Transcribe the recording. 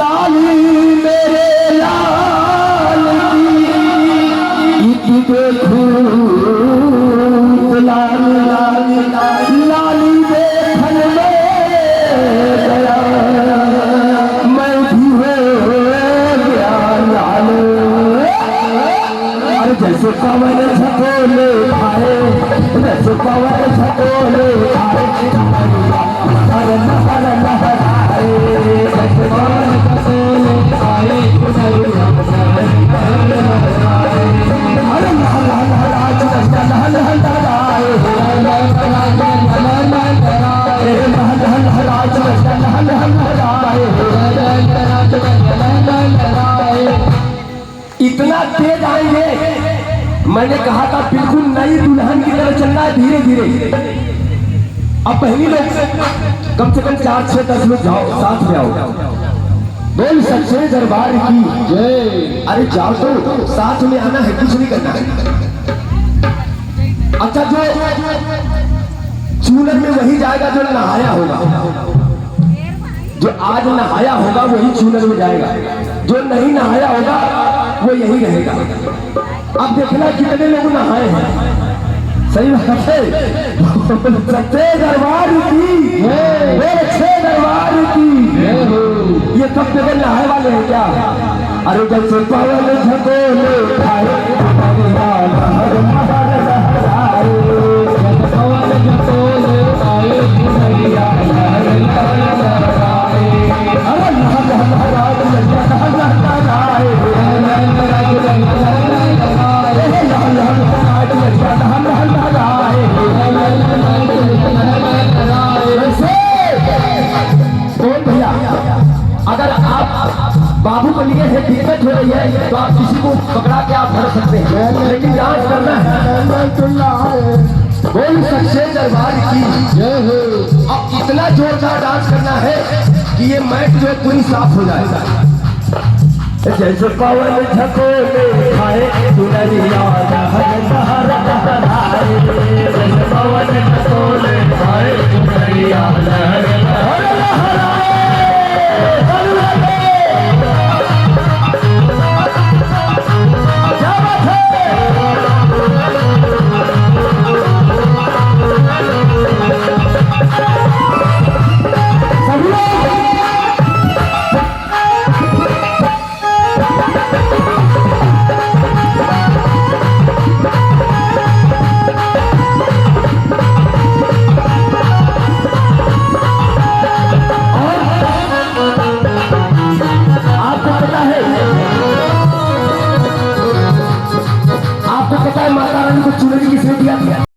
लाली मेरे लाल की देखूं लाली लाली लाली देखन में गया मैं भी हो गया लाल। अरे जैसे पवन झकोले खाए जैसे पवन झकोले खाए हर नहर लहराए जैसे पवन झकोले खाए हर नहर लहराए इतना तेज आएंगे। मैंने कहा था बिल्कुल नई दुल्हन की तरह चलना है, धीरे धीरे। अब पहली लोग कम से कम 4, 6, 10 लोग जाओ, साथ में आओ, बोल सच्चे दरबार की जय। अरे जाओ तो साथ में आना है, कुछ नहीं करना है। अच्छा जो चूलन में वही जाएगा जो नहाया होगा, जो आज नहाया होगा वही चूलन में जाएगा, जो नहीं नहाया होगा वो यही रहेगा। अब देखना कितने लोग नहाए हैं। सही बात है। सच्चे दरबार की अच्छे दरबार की ये सब जगह नहाए वाले हैं क्या? अरे जैसे पवन झकोले खाए पवन झकोले खाए अगर आप बाबू को लिए है दिक्कत हो रही है तो आप किसी को पकड़ा के आप भर सकते हैं, लेकिन डांस करना है। बोल सच्चे दरबार की जय हो। अब इतना जोरदार डांस करना है कि ये मैट जो है पूरी साफ हो जाएगा। जैसे पवन झकोले खाए दुनिया जैसे पवन झकोले खाए दुनिया